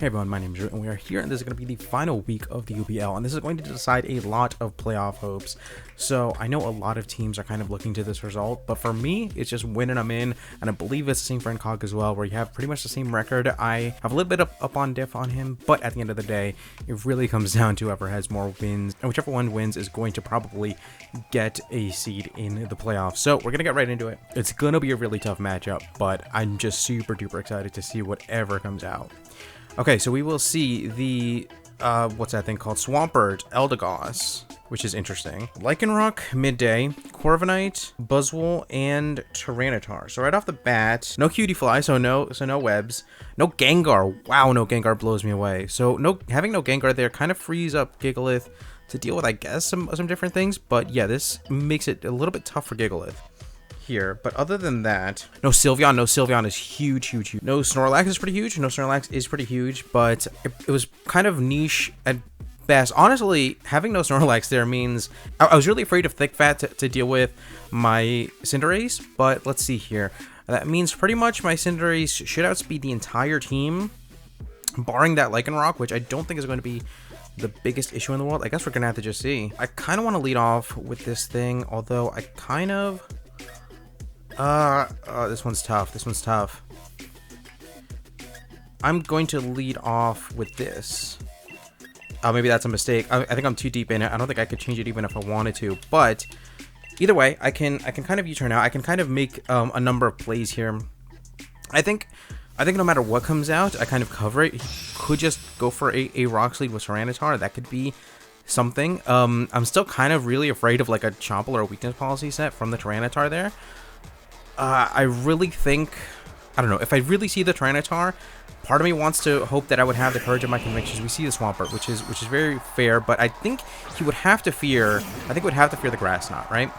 Hey everyone, my name is Drew, and we are here, and this is going to be the final week of the UBL, and this is going to decide a lot of playoff hopes. So I know a lot of teams are kind of looking to this result, but for me, it's just winning them in, and I believe it's the same for Incog as well, where you have pretty much the same record. I have a little bit up on diff on him, but at the end of the day, it really comes down to whoever has more wins, and whichever one wins is going to probably get a seed in the playoffs. So we're going to get right into it. It's going to be a really tough matchup, but I'm just super duper excited to see whatever comes out. Okay, so we will see the, what's that thing called? Swampert, Eldegoss, which is interesting. Lycanroc, Midday, Corviknight, Buzzwole, and TYRANITAR. So right off the bat, no Cutie Fly, so no webs. No Gengar. Wow, no Gengar blows me away. So having no Gengar there kind of frees up Gigalith to deal with, I guess, some different things. But yeah, this makes it a little bit tough for Gigalith here, but other than that, no Sylveon is huge. No Snorlax is pretty huge, but it was kind of niche at best. Honestly, having no Snorlax there means I was really afraid of Thick Fat to deal with my Cinderace, but let's see here. That means pretty much my Cinderace should outspeed the entire team, barring that Lycanroc, which I don't think is going to be the biggest issue in the world. I guess we're gonna have to just see. I kind of want to lead off with this thing, although I kind of this one's tough. I'm going to lead off with this. Maybe that's a mistake. I think I'm too deep in it. I don't think I could change it even if I wanted to. But either way, I can kind of U-turn out. I can kind of make a number of plays here. I think no matter what comes out, I kind of cover it. He could just go for a Rock Slide with TYRANITAR. That could be something. I'm still kind of really afraid of like a Chompel or a weakness policy set from the TYRANITAR there. I really think, I don't know, if I really see the TYRANITAR, part of me wants to hope that I would have the courage of my convictions. We see the Swampert, which is very fair, but I think he would have to fear, the Grass Knot, right?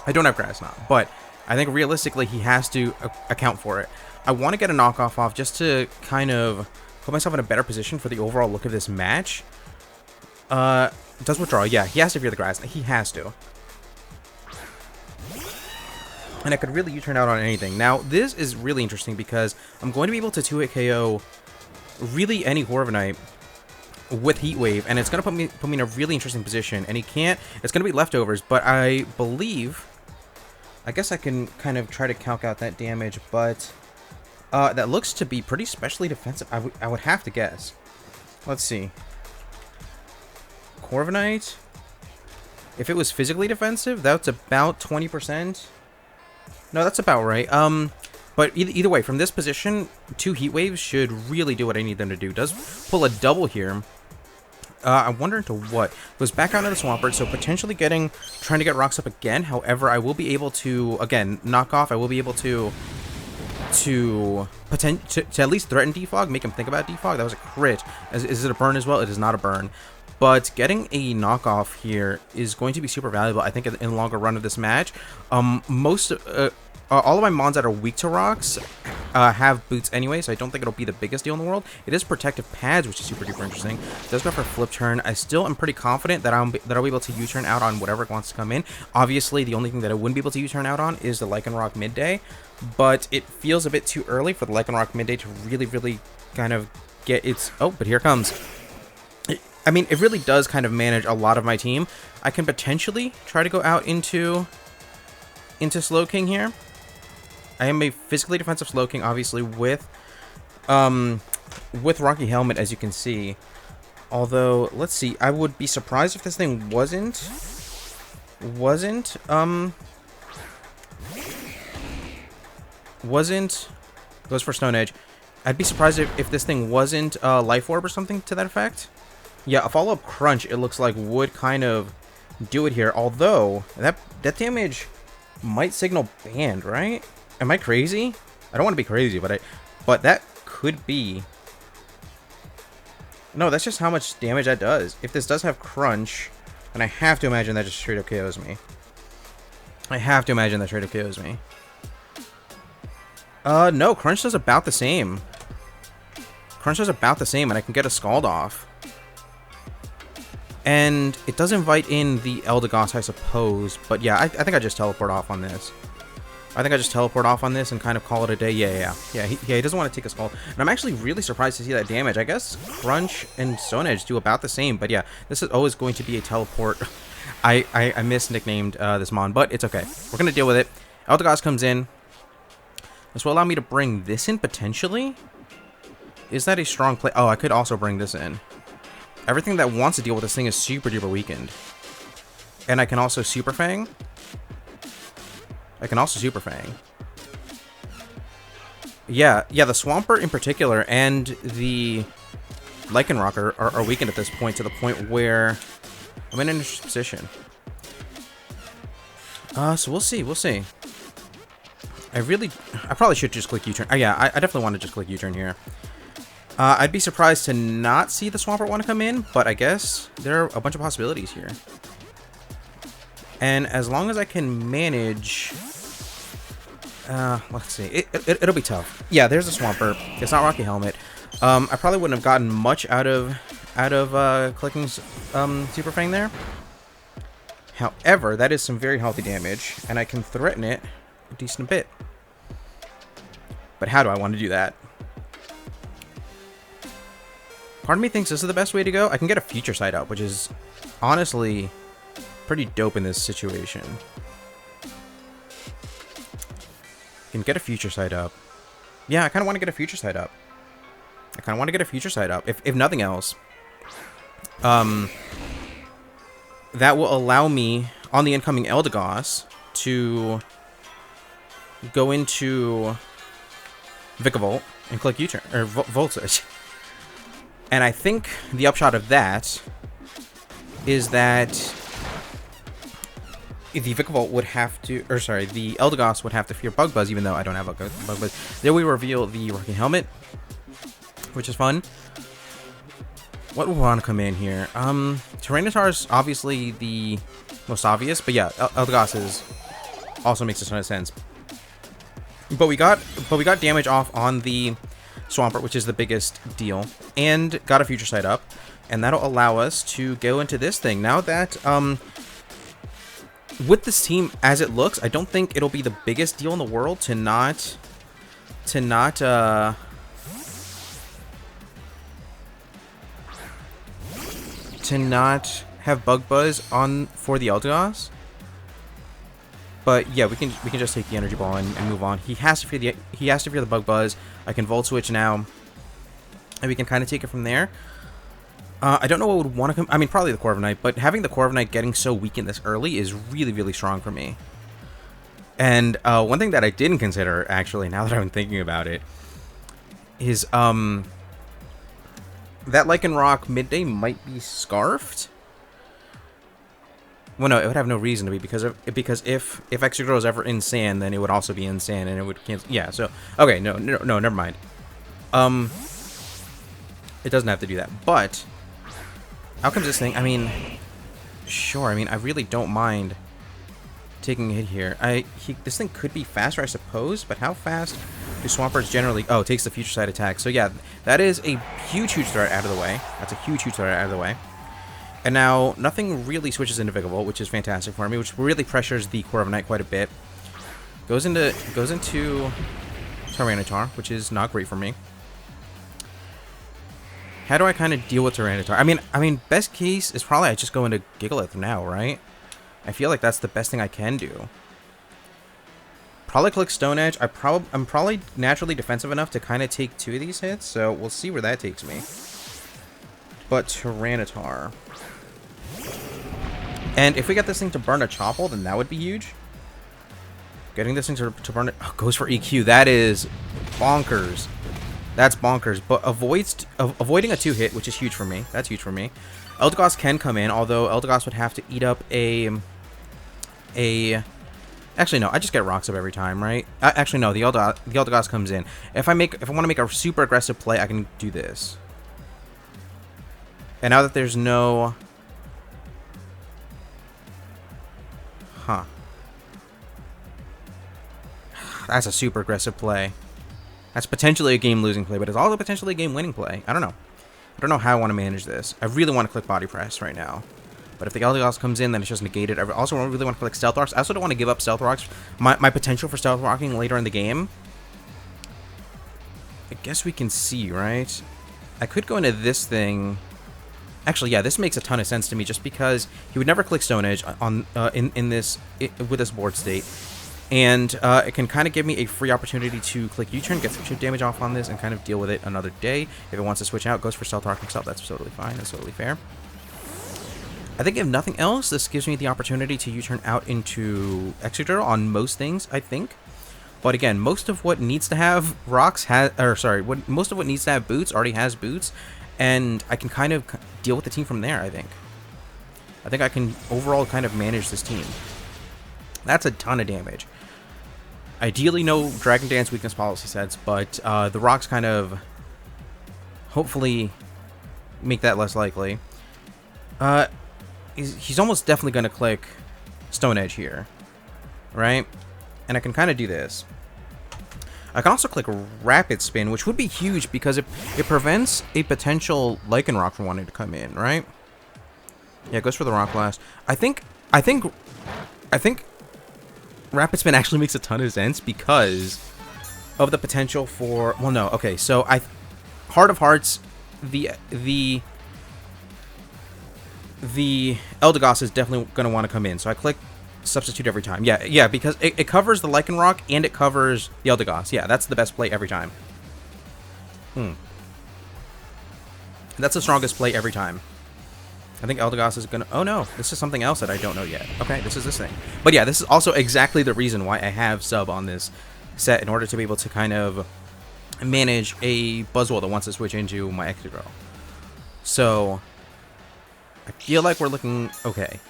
I don't have Grass Knot, but I think realistically he has to account for it. I want to get a knockoff off just to kind of put myself in a better position for the overall look of this match. Does withdraw, yeah, he has to fear the Grass Knot. He has to. And I could really U-turn out on anything. Now, this is really interesting because I'm going to be able to 2-hit KO really any Corviknight with Heat Wave, and it's going to put me in a really interesting position. And he can't, it's going to be leftovers, but I believe, I guess I can kind of try to calc out that damage, but that looks to be pretty specially defensive, I would have to guess. Let's see. Corviknight, if it was physically defensive, that's about 20%. No, that's about right. But either way, from this position, 2 Heat Waves should really do what I need them to do. Does pull a double here. I wonder into what. Goes back out into the Swampert, so potentially trying to get rocks up again. However, I will be able to, again, knock off. I will be able to at least threaten Defog, make him think about Defog. That was a crit. Is it a burn as well? It is not a burn. But getting a knockoff here is going to be super valuable, I think, in the longer run of this match. All of my mons that are weak to rocks have boots anyway, so I don't think it'll be the biggest deal in the world. It is protective pads, which is super duper interesting. It does go for a flip turn. I still am pretty confident that I'll be able to U-turn out on whatever wants to come in. Obviously, the only thing that I wouldn't be able to U-turn out on is the Lycanroc Midday, but it feels a bit too early for the Lycanroc Midday to really kind of get its... Oh, but here it comes. I mean, it really does kind of manage a lot of my team. I can potentially try to go out into Slowking here. I am a physically defensive Slowking, obviously, with Rocky Helmet, as you can see. Although, let's see, I would be surprised if this thing wasn't goes for Stone Edge. I'd be surprised if this thing wasn't Life Orb or something to that effect. Yeah, a follow-up Crunch, it looks like, would kind of do it here. Although, that damage might signal banned, right? Am I crazy? I don't want to be crazy, but that could be... No, that's just how much damage that does. If this does have Crunch, then I have to imagine that just straight up KOs me. No, Crunch does about the same. And I can get a Scald off. And it does invite in the Eldegoss, I suppose. But yeah, I think I just teleport off on this. I think I just teleport off on this and kind of call it a day. Yeah, he doesn't want to take a skull. And I'm actually really surprised to see that damage. I guess Crunch and Stone Edge do about the same, but yeah, this is always going to be a teleport. I misnicknamed this Mon, but it's okay. We're going to deal with it. Eldegoss comes in. This will allow me to bring this in, potentially? Is that a strong play? Oh, I could also bring this in. Everything that wants to deal with this thing is super duper weakened. And I can also Super Fang. Yeah, the Swampert in particular and the Lycanroc are weakened at this point, to the point where I'm in an interesting position. So we'll see. I probably should just click U-turn. Oh, yeah, I definitely want to just click U-turn here. I'd be surprised to not see the Swampert want to come in, but I guess there are a bunch of possibilities here. And as long as I can manage... let's see. It'll be tough. Yeah, there's the Swampert. It's not Rocky Helmet. I probably wouldn't have gotten much out of clicking Super Fang there. However, that is some very healthy damage, and I can threaten it a decent bit. But how do I want to do that? Part of me thinks this is the best way to go. I can get a Future Sight up, which is honestly pretty dope in this situation. Can get a Future Sight up. Yeah, I kind of want to get a Future Sight up. If nothing else. That will allow me, on the incoming Eldegoss, to go into Vikavolt and click U-turn, or Voltage. And I think the upshot of that is that the Vikavolt would have to, or sorry, the Eldegoss would have to fear Bug Buzz, even though I don't have a Bug Buzz. There we reveal the Rocky Helmet, which is fun. What will want to come in here? Tyranitar is obviously the most obvious, but yeah, Eldegoss also makes a ton of sense. But we got damage off on the Swampert, which is the biggest deal, and got a Future Sight up, and that'll allow us to go into this thing. Now that with this team as it looks, I don't think it'll be the biggest deal in the world to not have Bug Buzz on for the Eldegoss. But yeah, we can just take the Energy Ball and move on. He has to fear the Bug Buzz. I can Volt Switch now, and we can kind of take it from there. I don't know what would want to come. I mean, probably the Corviknight, but having the Corviknight getting so weakened this early is really, really strong for me. And one thing that I didn't consider, actually, now that I'm thinking about it, is that Lycanroc Midday might be Scarfed. Well, no, it would have no reason to be, because if Exegro is ever in Sand, then it would also be in Sand, and it would cancel. Yeah, so okay, no, never mind. It doesn't have to do that. But how comes this thing? I mean, sure. I mean, I really don't mind taking a hit here. This thing could be faster, I suppose, but how fast do Swamperts generally? Oh, it takes the Future Sight attack. So yeah, that is a huge threat out of the way. That's a huge threat out of the way. And now, nothing really switches into Vikavolt, which is fantastic for me, which really pressures the Corviknight quite a bit. Goes into Tyranitar, which is not great for me. How do I kind of deal with Tyranitar? I mean, best case is probably I just go into Gigalith now, right? I feel like that's the best thing I can do. Probably click Stone Edge. I'm probably naturally defensive enough to kind of take 2 of these hits, so we'll see where that takes me. But Tyranitar. And if we get this thing to burn a Chople, then that would be huge. Getting this thing to burn it... Oh, goes for EQ. That is bonkers. That's bonkers. But avoiding a 2-hit, which is huge for me. That's huge for me. Eldegoss can come in, although Eldegoss would have to eat up a... Actually, no. I just get Rocks up every time, right? Actually, no. The Eldegoss comes in. If I want to make a super aggressive play, I can do this. And now that there's no... Huh. That's a super aggressive play. That's potentially a game-losing play, but it's also potentially a game-winning play. I don't know. I don't know how I want to manage this. I really want to click Body Press right now. But if the Eldegoss comes in, then it's just negated. I also really want to click Stealth Rocks. I also don't want to give up Stealth Rocks. My potential for Stealth Rocking later in the game. I guess we can see, right? I could go into this thing. Actually, yeah, this makes a ton of sense to me, just because he would never click Stone Edge on with this board state, and it can kind of give me a free opportunity to click U-turn, get some chip damage off on this, and kind of deal with it another day. If it wants to switch out, goes for Stealth Rock himself. That's totally fine. That's totally fair. I think if nothing else, this gives me the opportunity to U-turn out into Exeggutor on most things, I think. But again, most of what needs to have rocks most of what needs to have boots already has boots, and I can kind of deal with the team from there, I think. I think I can overall kind of manage this team. That's a ton of damage. Ideally, no Dragon Dance weakness policy sets, but the rocks kind of hopefully make that less likely. He's almost definitely going to click Stone Edge here, right? And I can kind of do this. I can also click Rapid Spin, which would be huge because it prevents a potential Lycanroc from wanting to come in, right? Yeah, it goes for the Rock Blast. I think Rapid Spin actually makes a ton of sense because of the potential for... Well, no. Okay, so Heart of Hearts, the Eldegoss is definitely going to want to come in. So I click Substitute every time. Yeah, because it covers the Lycanroc and it covers the Eldegoss. Yeah, that's the best play every time. That's the strongest play every time. I think Eldegoss is gonna... Oh no, this is something else that I don't know yet. Okay, this is this thing. But yeah, this is also exactly the reason why I have sub on this set, in order to be able to kind of manage a Buzzwole that wants to switch into my Exeggutor. So I feel like we're looking okay.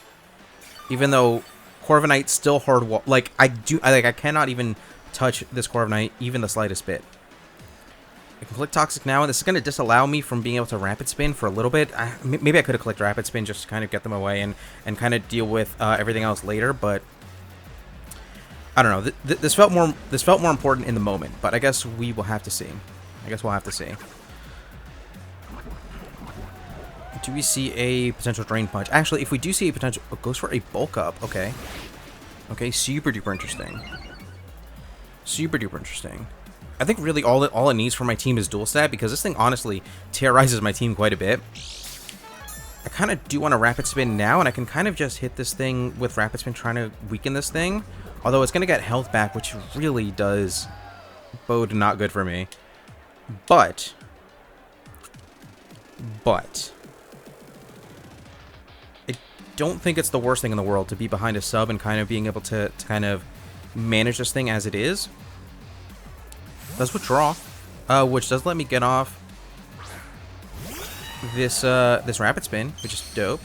Even though Corviknight's still hard wall, like I cannot even touch this Corviknight even the slightest bit. I can click Toxic now, and this is going to disallow me from being able to Rapid Spin for a little bit. Maybe I could have clicked Rapid Spin just to kind of get them away and kind of deal with everything else later, but I don't know. This felt more important in the moment, but I guess we will have to see. Do we see a potential Drain Punch? Actually, if we do see a potential... It goes for a Bulk Up. Okay. Okay, super duper interesting. Super duper interesting. I think really all it needs for my team is Dual Stat, because this thing honestly terrorizes my team quite a bit. I kind of do want to Rapid Spin now, and I can kind of just hit this thing with Rapid Spin, trying to weaken this thing. Although it's going to get health back, which really does bode not good for me. But I don't think it's the worst thing in the world to be behind a sub and kind of being able to kind of manage this thing as it is. Does withdraw, which does let me get off this this Rapid Spin, which is dope.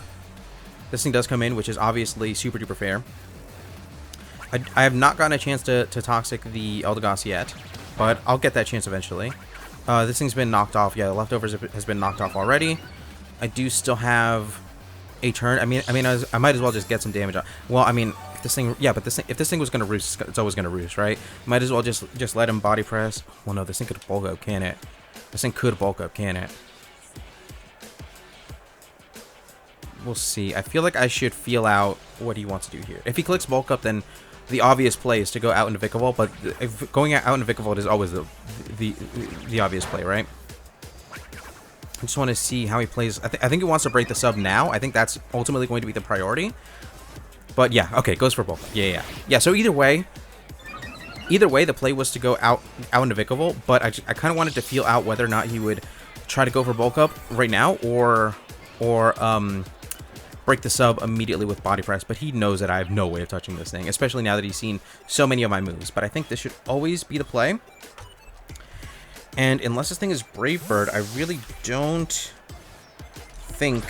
This thing does come in, which is obviously super duper fair. I have not gotten a chance to Toxic the Eldegoss yet, but I'll get that chance eventually. This thing's been knocked off. Yeah, the Leftovers has been knocked off already. I do still have a turn. I mean, I might as well just get some damage on. Well, I mean, if this thing, yeah, but if this thing was gonna roost, it's always gonna roost, right? Might as well just let him body press. Well, no, this thing could bulk up, can it? This thing could bulk up, can it? We'll see. I feel like I should feel out what he wants to do here. If he clicks bulk up, then the obvious play is to go out into Vikavolt, but if going out into Vikavolt is always the obvious play, right? I just want to see how he plays. I think he wants to break the sub now. I think that's ultimately going to be the priority. But yeah, okay, goes for bulk. Yeah. So either way, the play was to go out into Vikavolt, but I kind of wanted to feel out whether or not he would try to go for bulk up right now or break the sub immediately with body press. But he knows that I have no way of touching this thing, especially now that he's seen so many of my moves. But I think this should always be the play. And unless this thing is Brave Bird, I really don't think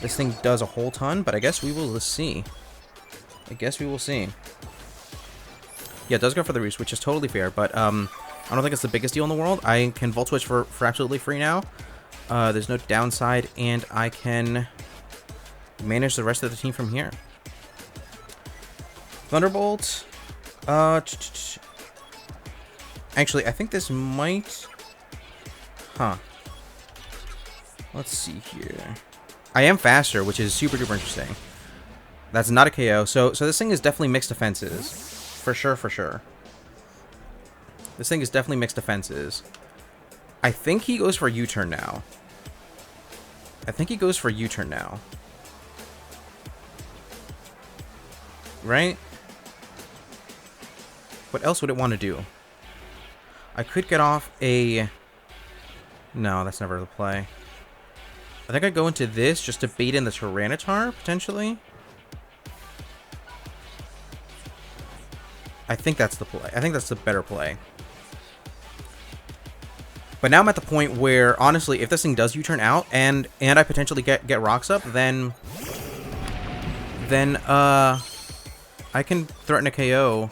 this thing does a whole ton, but I guess we will see. Yeah, it does go for the Roost, which is totally fair, but I don't think it's the biggest deal in the world. I can Volt Switch for absolutely free now. There's no downside, and I can manage the rest of the team from here. Thunderbolt. Actually, I think this might... Let's see here. I am faster, which is super duper interesting. That's not a KO. So this thing is definitely mixed defenses. For sure, for sure. This thing is definitely mixed defenses. I think he goes for a U-turn now. I think he goes for a U-turn now. Right? What else would it want to do? I could get off a... No, that's never the play. I think I'd go into this just to bait in the TYRANITAR, potentially. I think that's the play. I think that's the better play. But now I'm at the point where, honestly, if this thing does U-turn out and I potentially get rocks up, then I can threaten a KO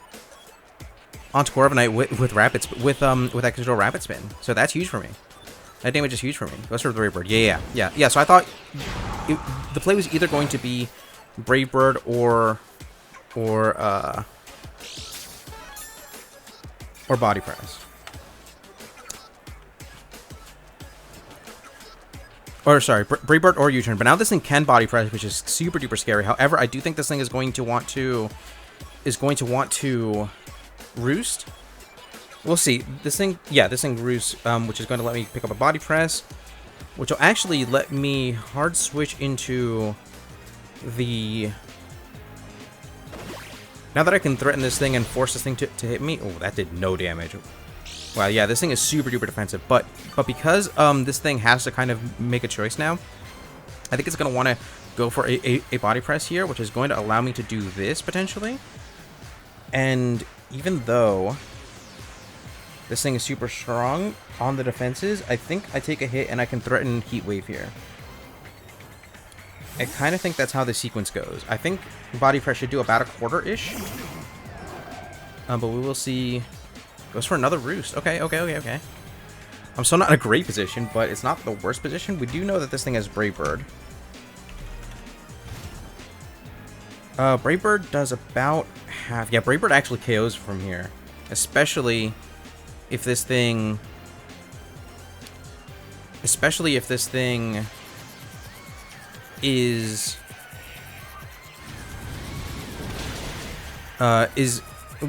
onto Corviknight with that control rapid spin. So that's huge for me. That damage is huge for me. Goes for Brave Bird. Yeah. So I thought the play was either going to be Brave Bird or body press. Or sorry, Brave Bird or U-turn. But now this thing can body press, which is super duper scary. However, I do think this thing is going to want to roost. We'll see. This thing roosts, which is going to let me pick up a body press, which will actually let me hard switch into the... Now that I can threaten this thing and force this thing to hit me... Oh, that did no damage. Wow, yeah, this thing is super duper defensive. But because this thing has to kind of make a choice now, I think it's going to want to go for a body press here, which is going to allow me to do this, potentially. And even though this thing is super strong on the defenses, I think I take a hit and I can threaten Heat Wave here. I kind of think that's how the sequence goes. I think body press should do about a quarter-ish. But we will see. Goes for another roost. Okay. I'm still not in a great position, but it's not the worst position. We do know that this thing has Brave Bird. Brave Bird does about half. Yeah, Brave Bird actually KOs from here. Especially if this thing... is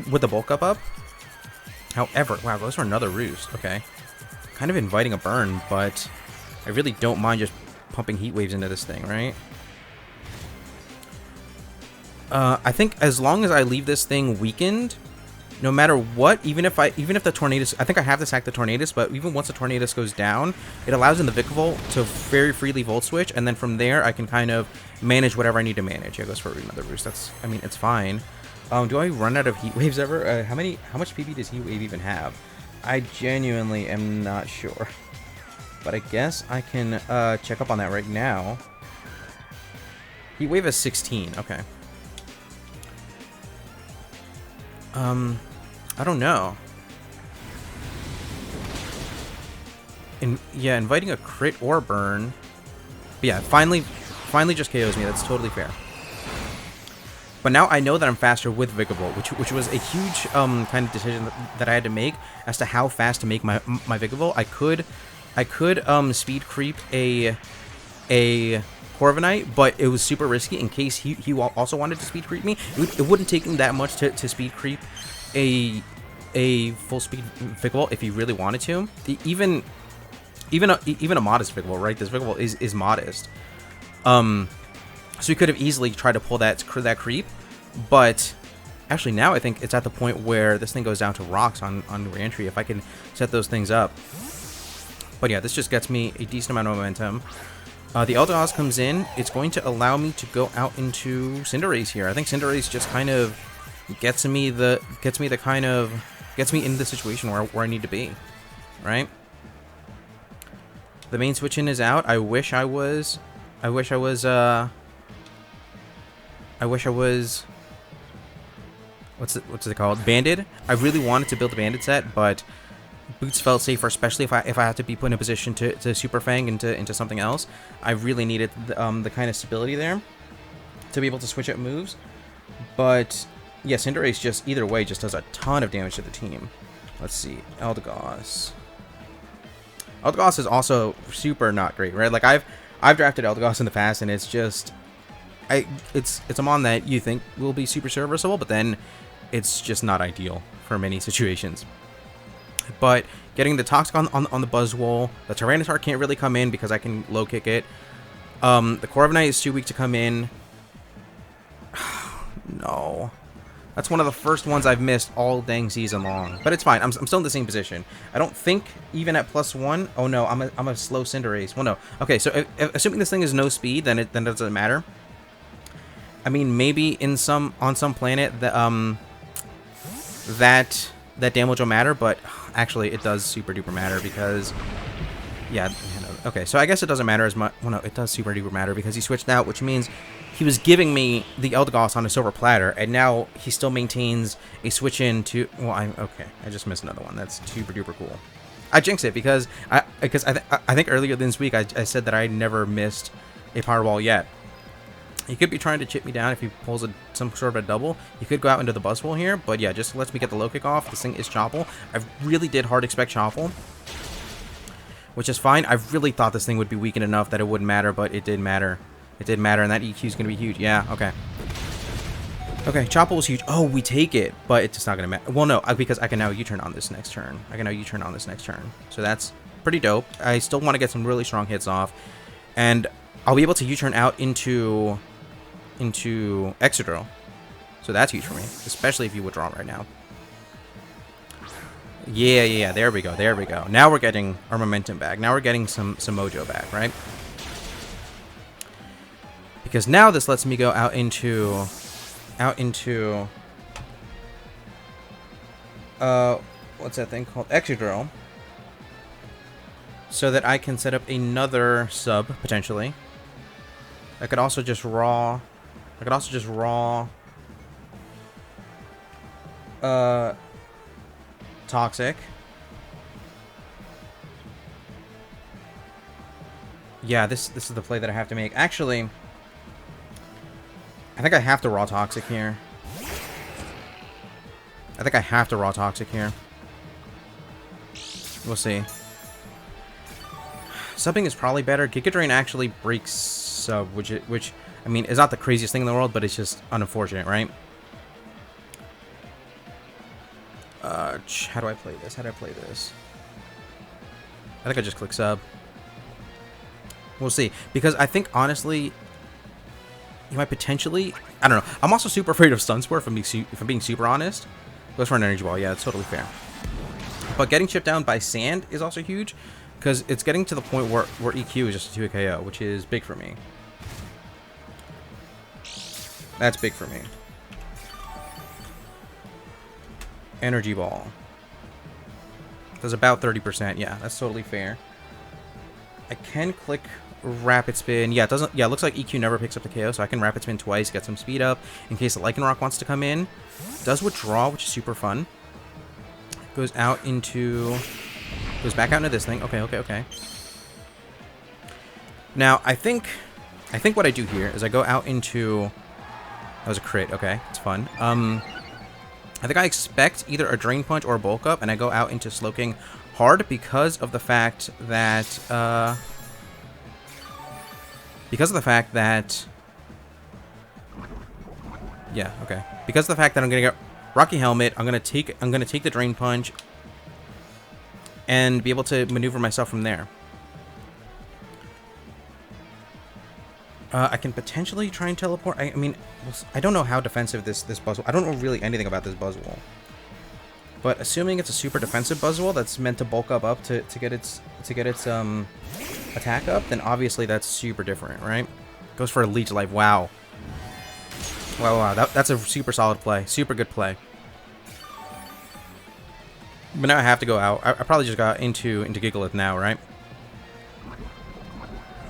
with the bulk up. However, wow, goes for another roost. Okay, kind of inviting a burn, but I really don't mind just pumping heat waves into this thing, right? I think as long as I leave this thing weakened, no matter what, even if the Tornadus, I think I have to sack the Tornadus, but even once the Tornadus goes down, it allows in the Vikavolt to very freely Volt Switch, and then from there I can kind of manage whatever I need to manage. Yeah, goes for another roost. That's, I mean, it's fine. Do I run out of Heat Waves ever? How much PP does Heat Wave even have? I genuinely am not sure. But I guess I can check up on that right now. Heat Wave is 16. Okay. I don't know. Yeah, inviting a crit or burn. But yeah, finally just KOs me. That's totally fair. But now I know that I'm faster with Vikavolt, which was a huge kind of decision that I had to make as to how fast to make my Vikavolt. I could speed creep a Corviknight, but it was super risky in case he also wanted to speed creep me. It wouldn't take him that much to speed creep a full speed Vikavolt if he really wanted to. Even a modest Vikavolt, right? This Vikavolt is modest. So he could have easily tried to pull that creep, but actually now I think it's at the point where this thing goes down to rocks on reentry if I can set those things up. But yeah, this just gets me a decent amount of momentum. The Eldegoss comes in. It's going to allow me to go out into Cinderace here. I think Cinderace just kind of gets me in the situation where I need to be, right? The main switch in is out. I wish I was what's it called? Banded. I really wanted to build a Banded set, but Boots felt safer, especially if I had to be put in a position to Super Fang into something else. I really needed the kind of stability there to be able to switch up moves. But yeah, Cinderace just either way just does a ton of damage to the team. Let's see, Eldegoss. Eldegoss is also super not great, right? Like I've drafted Eldegoss in the past, and it's just, it's a mon that you think will be super serviceable, but then it's just not ideal for many situations. But getting the Toxic on the Buzzwole, the Tyranitar can't really come in because I can low kick it. The Corviknight is too weak to come in. No. That's one of the first ones I've missed all dang season long. But it's fine. I'm still in the same position. I don't think even at +1. Oh no, I'm a slow Cinderace. Well, no. Okay, so assuming this thing is no speed, then it doesn't matter. I mean, maybe on some planet that that damage will matter, but actually it does super duper matter because yeah. Okay, so I guess it doesn't matter as much. Well, no, it does super duper matter because he switched out, which means he was giving me the Eldegoss on a silver platter, and now he still maintains a switch in to. Well, okay. I just missed another one. That's super duper cool. I jinxed it because I think earlier this week I said that I never missed a Powerball yet. He could be trying to chip me down if he pulls some sort of a double. He could go out into the Buzzwole here, but yeah, just lets me get the low kick off. This thing is Chople. I really did hard expect Chople, which is fine. I really thought this thing would be weakened enough that it wouldn't matter, but it did matter. It did matter, and that EQ is going to be huge. Yeah, okay. Okay, Chople was huge. Oh, we take it, but it's just not going to matter. Well, no, because I can now U-turn on this next turn. So that's pretty dope. I still want to get some really strong hits off, and I'll be able to U-turn out into Excadrill. So that's huge for me, especially if you withdraw right now. Yeah, there we go. Now we're getting our momentum back. Now we're getting some mojo back, right? Because now this lets me go out into what's that thing called? Excadrill. So that I can set up another sub, potentially. I could also just raw Toxic. Yeah, this is the play that I have to make. Actually, I think I have to raw Toxic here. We'll see. Subbing is probably better. Giga Drain actually breaks sub, which I mean is not the craziest thing in the world, but it's just unfortunate, right? How do I play this? I think I just click sub. We'll see, because I think honestly, you might potentially. I don't know. I'm also super afraid of Stun Spore, if I'm being super honest. Goes for an Energy Ball. Yeah, it's totally fair. But getting chipped down by Sand is also huge, because it's getting to the point where EQ is just a 2-hit KO, which is big for me. That's big for me. Energy Ball. Does about 30%. Yeah, that's totally fair. I can click Rapid Spin. Yeah, it doesn't. Yeah, it looks like EQ never picks up the KO, so I can Rapid Spin twice, get some speed up in case the Lycanroc wants to come in. Does withdraw, which is super fun. Goes back out into this thing. Okay. Now I think what I do here is I go out into. That was a crit. Okay, it's fun. I think I expect either a Drain Punch or a Bulk Up, and I go out into Slowking hard because of the fact that yeah, okay. Because of the fact that I'm gonna get Rocky Helmet, I'm gonna take the Drain Punch and be able to maneuver myself from there. I can potentially try and teleport. I mean, I don't know how defensive this Buzzwole. I don't know really anything about this Buzzwole. But assuming it's a super defensive Buzzwole that's meant to bulk up to get its attack up, then obviously that's super different, right? Goes for a Leech Life. Wow. Wow. That's a super solid play. Super good play. But now I have to go out. I probably just got into Gigalith now, right?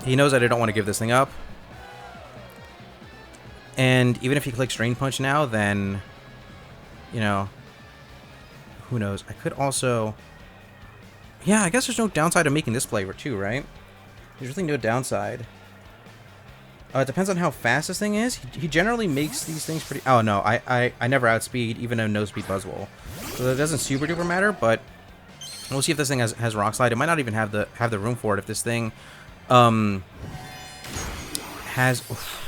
He knows that I don't want to give this thing up. And even if he clicks Drain Punch now, then, you know, who knows? I could also... Yeah, I guess there's no downside to making this play too, right? There's really no downside. It depends on how fast this thing is. He generally makes these things pretty... Oh, no, I never outspeed even a no-speed Buzzwole. So that doesn't super duper matter, but we'll see if this thing has Rock Slide. It might not even have the room for it if this thing... has... Oof.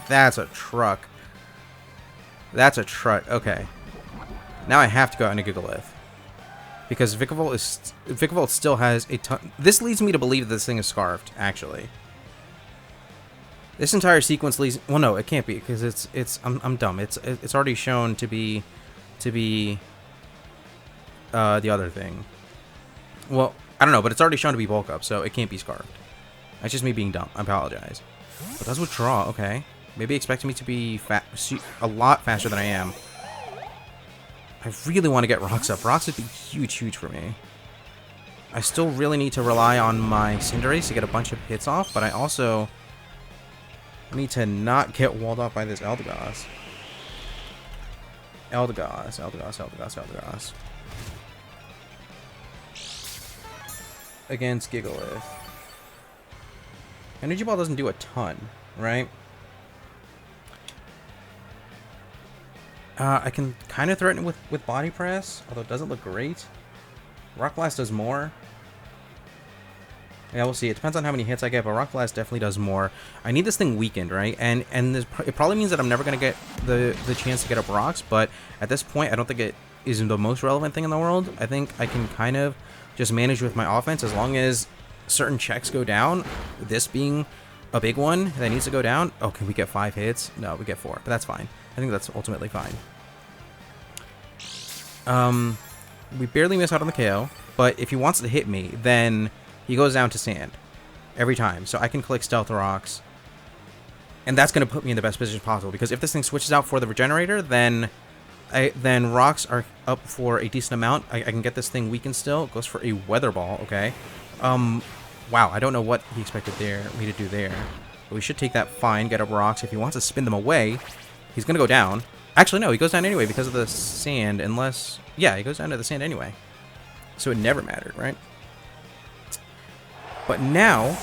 That's a truck. That's a truck. Okay. Now I have to go out into Gigalith. Because Vikavolt still has a ton... This leads me to believe that this thing is scarfed, actually. This entire sequence leads... Well, no, it can't be, because I'm dumb. It's already shown to be the other thing. Well, I don't know, but it's already shown to be bulk up, so it can't be scarfed. That's just me being dumb. I apologize. But that's withdraw, okay. Maybe expecting me to be a lot faster than I am. I really want to get rocks up. Rocks would be huge, huge for me. I still really need to rely on my Cinderace to get a bunch of hits off, but I also need to not get walled off by this Eldegoss. Eldegoss. Against Gigalith. Energy Ball doesn't do a ton, right? I can kind of threaten it with Body Press, although it doesn't look great. Rock Blast does more. Yeah, we'll see. It depends on how many hits I get, but Rock Blast definitely does more. I need this thing weakened, right? And it probably means that I'm never going to get the chance to get up rocks, but at this point, I don't think it is the most relevant thing in the world. I think I can kind of just manage with my offense as long as certain checks go down. This being a big one that needs to go down. Oh, can we get 5 hits? No, we get 4, but that's fine. I think that's ultimately fine. We barely miss out on the KO, but if he wants to hit me, then he goes down to sand every time. So I can click Stealth Rocks, and that's going to put me in the best position possible, because if this thing switches out for the Regenerator, then rocks are up for a decent amount. I can get this thing weakened still. It goes for a Weather Ball, okay. Wow, I don't know what he expected me to do there. But we should take that fine, get up rocks. If he wants to spin them away, he's going to go down. Actually, no, he goes down anyway because of the sand, unless... Yeah, he goes down to the sand anyway. So it never mattered, right? But now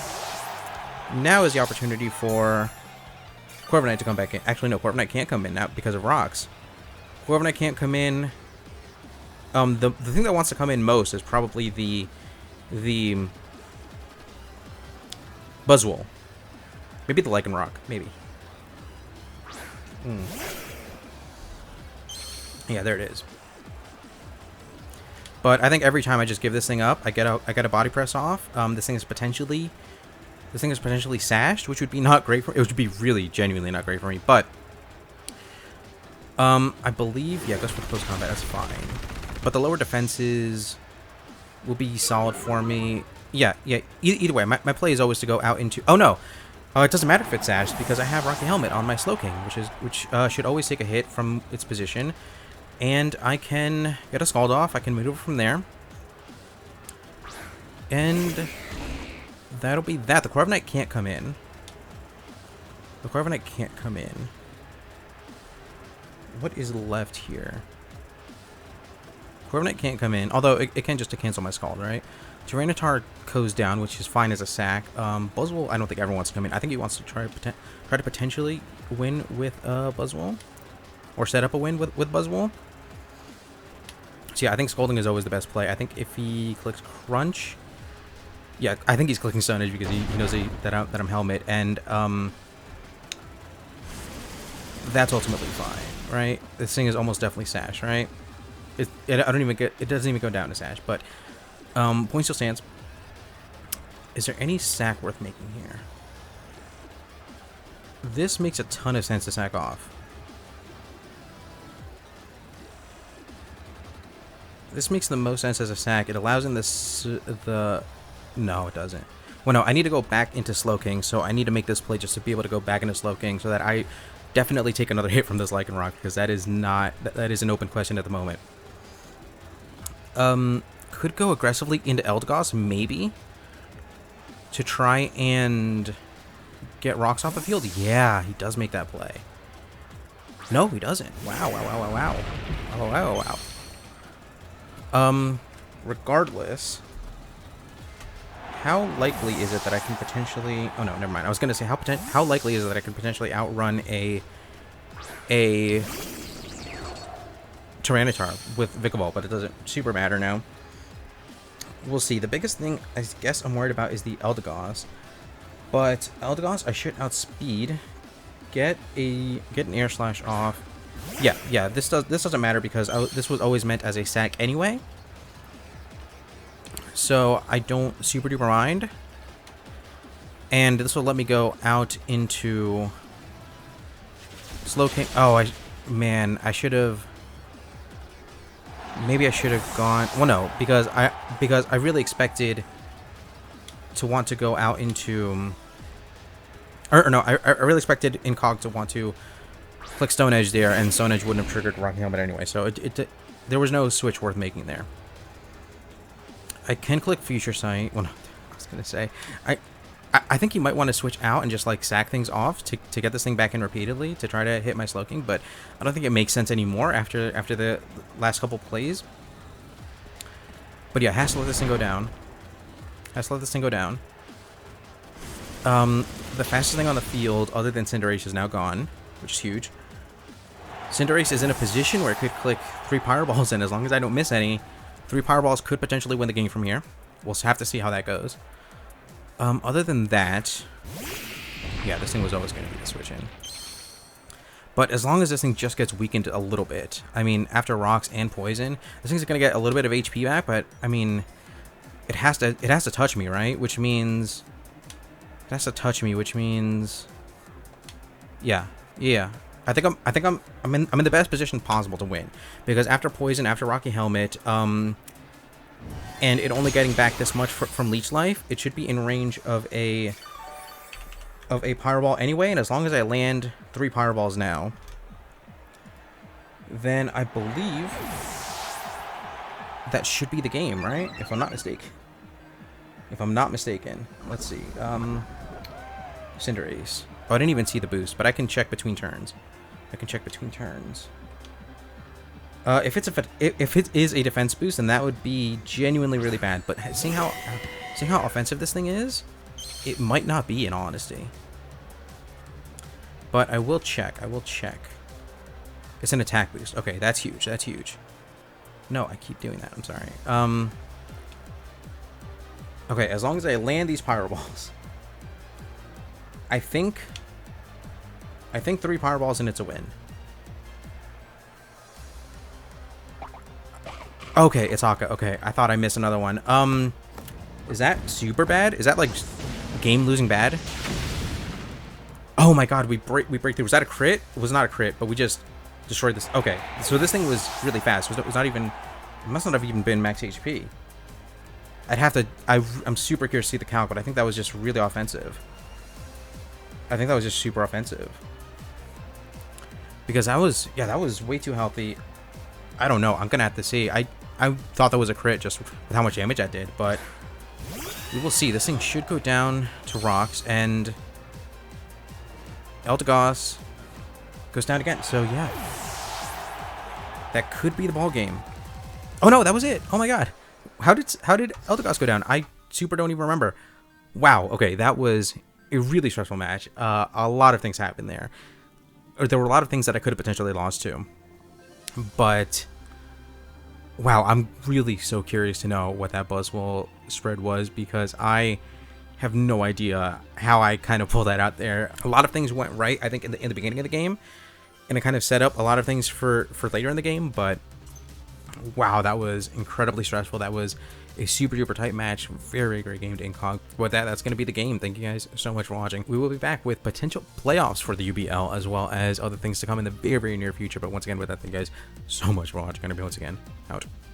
is the opportunity for Corviknight to come back in. Actually, no, Corviknight can't come in now because of rocks. Corviknight can't come in. The thing that wants to come in most is probably the Buzzwole. Maybe the Lycanroc, maybe. Yeah, there it is. But I think every time I just give this thing up, I get a Body Press off. This thing is potentially sashed, which would be not great for it. Would be really genuinely not great for me. But I believe, yeah, it goes for close combat. That's fine. But the lower defenses will be solid for me. Yeah. Either way, my play is always to go out into. Oh no. It doesn't matter if it's sashed because I have Rocky Helmet on my Slowking, which should always take a hit from its position, and I can get a Scald off. I can maneuver from there, and that'll be that. The Corviknight can't come in. What is left here? Corviknight can't come in, although it can just to cancel my Scald, right? TYRANITAR goes down, which is fine as a sack. Buzzwole, I don't think everyone wants to come in. I think he wants to try to potentially win with Buzzwole, or set up a win with Buzzwole. So yeah, I think Scalding is always the best play. I think if he clicks Crunch, yeah, I think he's clicking Stone Edge because he knows that I'm Helmet, and that's ultimately fine, right? This thing is almost definitely Sash, right? It doesn't even go down to Sash, but. Point still stands. Is there any sack worth making here? This makes a ton of sense to sack off. This makes the most sense as a sack. It allows in the... No, it doesn't. Well, no, I need to go back into Slowking, so I need to make this play just to be able to go back into Slowking so that I definitely take another hit from this Lycanroc, because that is not... That is an open question at the moment. Could go aggressively into Eldegoss, maybe, to try and get rocks off the field. Yeah, he does make that play. No, he doesn't. Wow. Regardless, how likely is it that I can potentially... Oh, no, never mind. I was going to say, how likely is it that I can potentially outrun a Tyranitar with Vikavolt, but it doesn't super matter now. We'll see. The biggest thing I guess I'm worried about is the Eldegoss. But Eldegoss, I should outspeed. Get an air slash off. Yeah. This doesn't matter because this was always meant as a sack anyway. So I don't super duper mind. And this will let me go out into Slow King. Oh, man, I should have. Maybe I should have gone. Well, no, because I really expected to want to go out into. Or no, I really expected Incog to want to click Stone Edge there, and Stone Edge wouldn't have triggered Rocky Helmet anyway. So there was no switch worth making there. I can click Future Sight. Well, no, I was gonna say I think you might want to switch out and just like sack things off to get this thing back in repeatedly to try to hit my Slow King, but I don't think it makes sense anymore after the last couple plays. But yeah, has to let this thing go down. The fastest thing on the field, other than Cinderace, is now gone, which is huge. Cinderace is in a position where it could click 3 Power Balls, and as long as I don't miss any, 3 Power Balls could potentially win the game from here. We'll have to see how that goes. Other than that, yeah, this thing was always going to be the switch in. But as long as this thing just gets weakened a little bit, I mean, after Rocks and Poison, this thing's going to get a little bit of HP back, but, I mean, it has to touch me, right? Which means... It has to touch me, which means... Yeah. I think I'm in the best position possible to win. Because after Poison, after Rocky Helmet, and it only getting back this much from Leech Life, it should be in range of a Power Ball anyway, and as long as I land 3 Power Balls now, then I believe that should be the game, right? If I'm not mistaken. Let's see. Cinderace. Oh, I didn't even see the boost, but I can check between turns. If it is a defense boost, then that would be genuinely really bad. But seeing how offensive this thing is, it might not be, in all honesty. But I will check. It's an attack boost. Okay, that's huge. No, I keep doing that. I'm sorry. Okay, as long as I land these Power Balls, I think 3 Power Balls and it's a win. Okay, it's Akka. Okay, I thought I missed another one. Is that super bad? Is that like game losing bad? Oh my god, we break through. Was that a crit? It was not a crit, but we just destroyed this. Okay, so this thing was really fast. It was not even. It must not have even been max HP. I'd have to. I'm super curious to see the count, but I think that was just really offensive. I think that was just super offensive. Because that was way too healthy. I don't know. I'm gonna have to see. I thought that was a crit just with how much damage I did, but we will see. This thing should go down to Rocks, and Eldegoss goes down again. So yeah, that could be the ball game. Oh no, that was it. Oh my god, how did Eldegoss go down? I super don't even remember. Wow. Okay, that was a really stressful match. A lot of things happened there. Or there were a lot of things that I could have potentially lost to. But wow, I'm really so curious to know what that Buzzwole spread was, because I have no idea how I kind of pulled that out there. A lot of things went right, I think, in the beginning of the game, and it kind of set up a lot of things for later in the game. But wow, that was incredibly stressful. That was a super duper tight match. Very great game to Incog. With that's going to be the game. Thank you guys so much for watching. We will be back with potential playoffs for the UBL, as well as other things to come in the very near future. But once again, with that, thank you guys so much for watching. I'm going to be once again out.